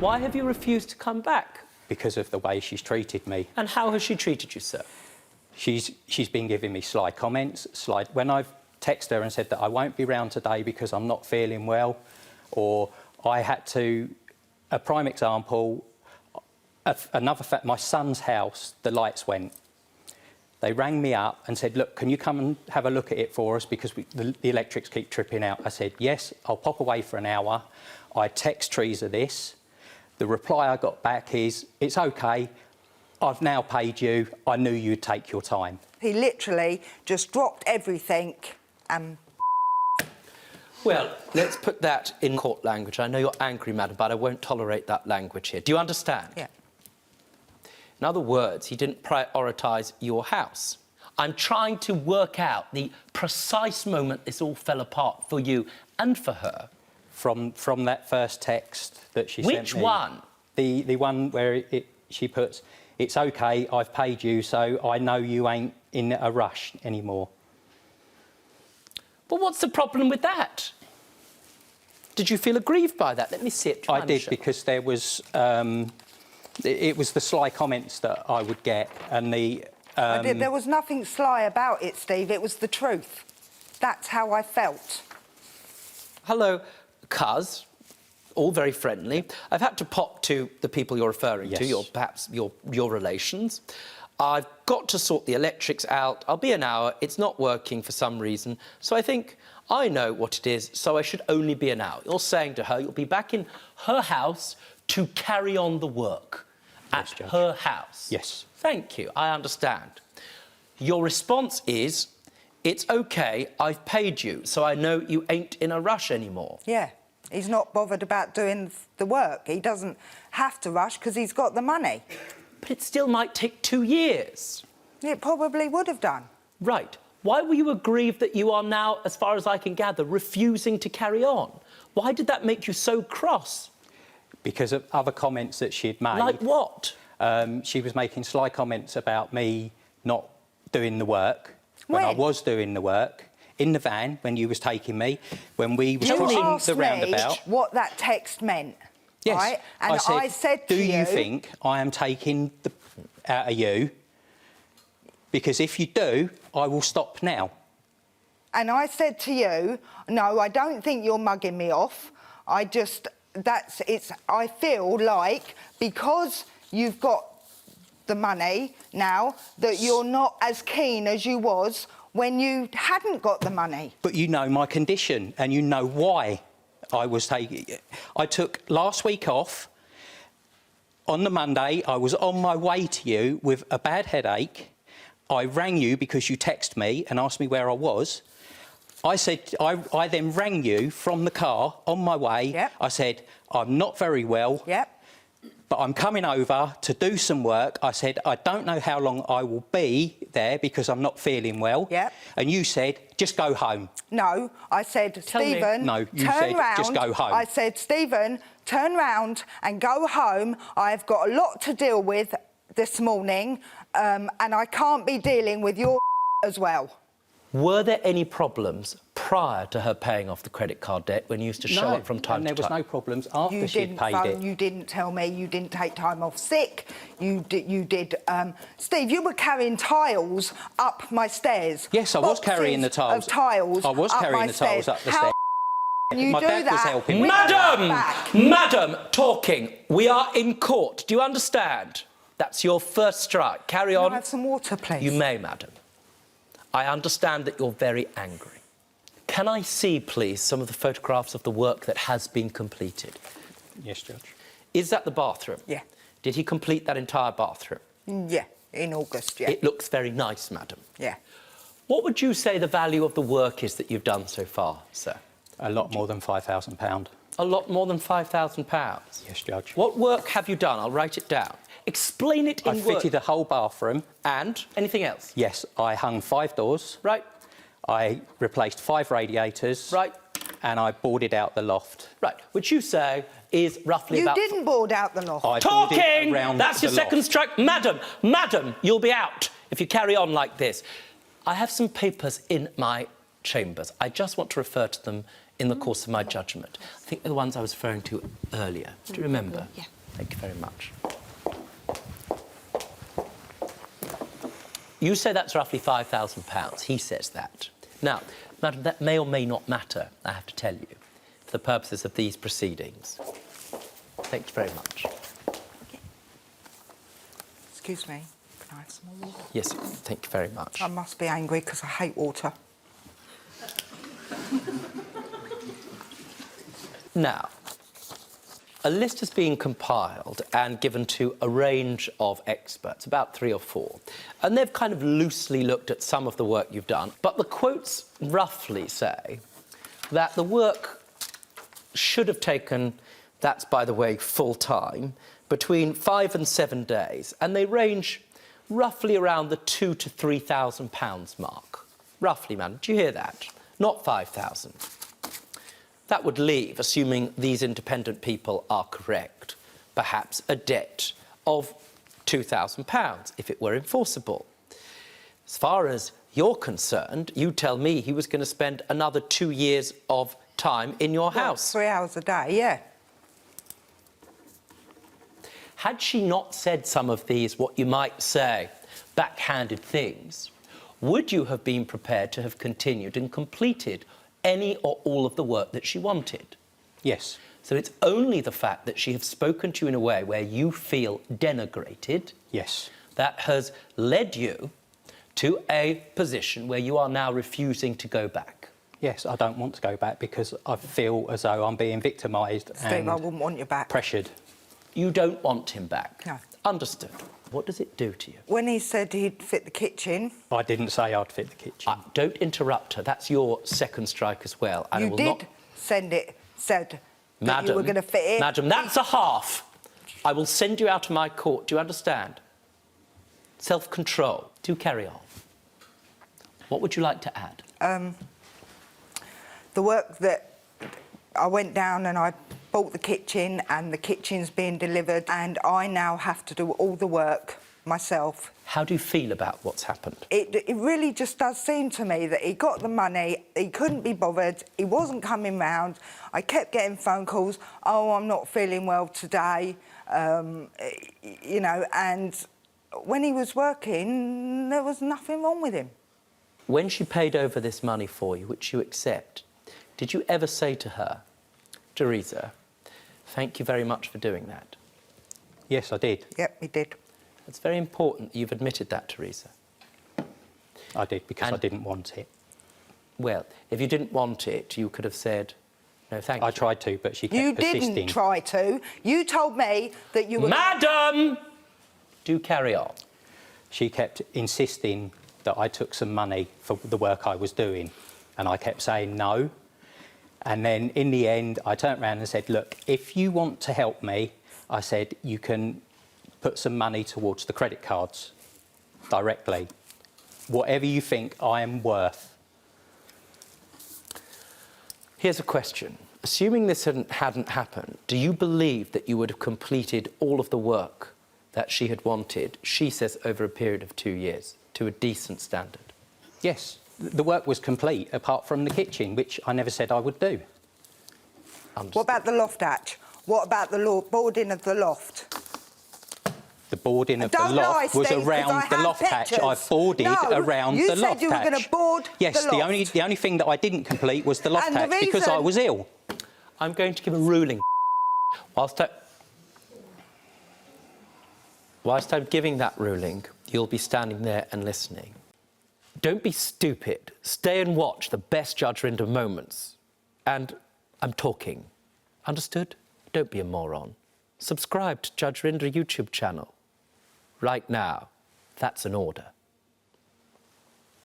Why have you refused to come back? Because of the way she's treated me. And how has she treated you, sir? She's been giving me sly comments. When I've texted her and said that I won't be round today because I'm not feeling well, or I had to... A prime example, another fact, my son's house, the lights went. They rang me up and said, look, can you come and have a look at it for us because the electrics keep tripping out. I said, yes, I'll pop away for an hour. I text Teresa this. The reply I got back is, it's OK, I've now paid you, I knew you'd take your time. He literally just dropped everything and... Well, let's put that in court language. I know you're angry, madam, but I won't tolerate that language here. Do you understand? Yeah. In other words, he didn't prioritise your house. I'm trying to work out the precise moment this all fell apart for you and for her. From that first text that she sent me. Which one? The one where she puts, it's OK, I've paid you, so I know you ain't in a rush anymore. Well, what's the problem with that? Did you feel aggrieved by that? Let me see it. I did, because there was... it was the sly comments that I would get, and the... There was nothing sly about it, Steve. It was the truth. That's how I felt. Hello, cuz. All very friendly. I've had to pop to the people you're referring to, perhaps your relations. I've got to sort the electrics out. I'll be an hour. It's not working for some reason. So I think I know what it is, so I should only be an hour. You're saying to her you'll be back in her house to carry on the work at her house. Yes. Thank you. I understand. Your response is, it's OK, I've paid you, so I know you ain't in a rush anymore. Yeah. He's not bothered about doing the work. He doesn't have to rush because he's got the money. But it still might take 2 years. It probably would have done. Right. Why were you aggrieved that you are now, as far as I can gather, refusing to carry on? Why did that make you so cross? Because of other comments that she'd made. Like what? She was making sly comments about me not doing the work. When I was doing the work. In the van, when you was taking me, when we was crossing the roundabout. What that text meant. Yes. Right? And I said to you... you... Do you think I am taking the out of you? Because if you do, I will stop now. And I said to you, no, I don't think you're mugging me off. I feel like because you've got the money now, that you're not as keen as you was when you hadn't got the money. But you know my condition, and you know why I was taking... I took last week off. On the Monday, I was on my way to you with a bad headache. I rang you because you texted me and asked me where I was. I said... I then rang you from the car on my way. Yep. I said, I'm not very well. Yep. But I'm coming over to do some work. I said, I don't know how long I will be there because I'm not feeling well. Yep. And you said, just go home. No, I said, Stephen, No, you turn said, round. just go home. I said, Stephen, turn round and go home. I've got a lot to deal with this morning, and I can't be dealing with your as well. Were there any problems prior to her paying off the credit card debt when you used to show up from time to time? And there was no problems after she'd paid it. You didn't tell me, you didn't take time off sick, you did... Steve, you were carrying tiles up my stairs. Yes, I was carrying the tiles. Of tiles I was carrying the tiles up the stairs. You My do dad that. was helping me. Madam, talking. We are in court. Do you understand? That's your first strike. Carry on. Can I have some water, please? You may, madam. I understand that you're very angry. Can I see, please, some of the photographs of the work that has been completed? Yes, Judge. Is that the bathroom? Yeah. Did he complete that entire bathroom? Yeah, in August, yeah. It looks very nice, madam. Yeah. What would you say the value of the work is that you've done so far, sir? A lot more than £5,000. A lot more than £5,000? Yes, Judge. What work have you done? I'll write it down. Explain it in I fitted a whole bathroom. And anything else? Yes, I hung 5 doors. Right. I replaced 5 radiators. Right. And I boarded out the loft. Right, which you say is roughly about... You didn't board out the loft. Talking! That's your second strike. Madam, you'll be out if you carry on like this. I have some papers in my chambers. I just want to refer to them in the course of my judgment. I think they're the ones I was referring to earlier. Do you remember? Yeah. Thank you very much. You say that's roughly £5,000. He says that. Now, madam, that may or may not matter, I have to tell you, for the purposes of these proceedings. Thank you very much. Excuse me, can I have some more water? Yes, thank you very much. I must be angry because I hate water. Now, a list has been compiled and given to a range of experts, about 3 or 4, and they've kind of loosely looked at some of the work you've done, but the quotes roughly say that the work should have taken, that's by the way, full time, between 5 and 7 days, and they range roughly around the £2,000 to £3,000 mark. Roughly, madam, do you hear that? Not 5,000. That would leave, assuming these independent people are correct, perhaps a debt of £2,000 if it were enforceable. As far as you're concerned, you tell me he was going to spend another 2 years of time in your house. 3 hours a day, yeah. Had she not said some of these, what you might say, backhanded things, would you have been prepared to have continued and completed any or all of the work that she wanted? Yes. So it's only the fact that she has spoken to you in a way where you feel denigrated. Yes. That has led you to a position where you are now refusing to go back. Yes, I don't want to go back because I feel as though I'm being victimised Steve, and I wouldn't want you back. pressured. You don't want him back? No. Understood. What does it do to you? When he said he'd fit the kitchen... I didn't say I'd fit the kitchen. Don't interrupt her. That's your second strike as well. And I You will did not... said that Madam, you were going to fit it. Madam, that's a half. I will send you out of my court. Do you understand? Self-control. Do carry on. What would you like to add? The work that I went down and I bought the kitchen and the kitchen's being delivered and I now have to do all the work myself. How do you feel about what's happened? It really just does seem to me that he got the money, he couldn't be bothered, he wasn't coming round. I kept getting phone calls, oh, I'm not feeling well today, you know, and when he was working, there was nothing wrong with him. When she paid over this money for you, which you accept, did you ever say to her, Teresa, thank you very much for doing that? Yes, I did. Yep, he did. It's very important that you've admitted that, Teresa. I did, because I didn't want it. Well, if you didn't want it, you could have said, no, thank you. I tried to, but she kept You persisting. didn't try to. You told me that you were... Madam! Do carry on. She kept insisting that I took some money for the work I was doing, and I kept saying no. And then, in the end, I turned around and said, look, if you want to help me, I said, you can put some money towards the credit cards directly. Whatever you think I am worth. Here's a question. Assuming this hadn't happened, do you believe that you would have completed all of the work that she had wanted, she says, over a period of 2 years, to a decent standard? Yes, the work was complete, apart from the kitchen, which I never said I would do. Understood. What about the loft hatch? What about the boarding of the loft? The boarding of the loft was around the loft hatch. I boarded around the loft hatch. You said you were going to board yes, the loft. the only thing that I didn't complete was the loft hatch because I was ill. I'm going to give a ruling. Whilst I'm giving that ruling, you'll be standing there and listening. Don't be stupid. Stay and watch the best Judge Rinder moments. And I'm talking. Understood? Don't be a moron. Subscribe to Judge Rinder YouTube channel. Right now. That's an order.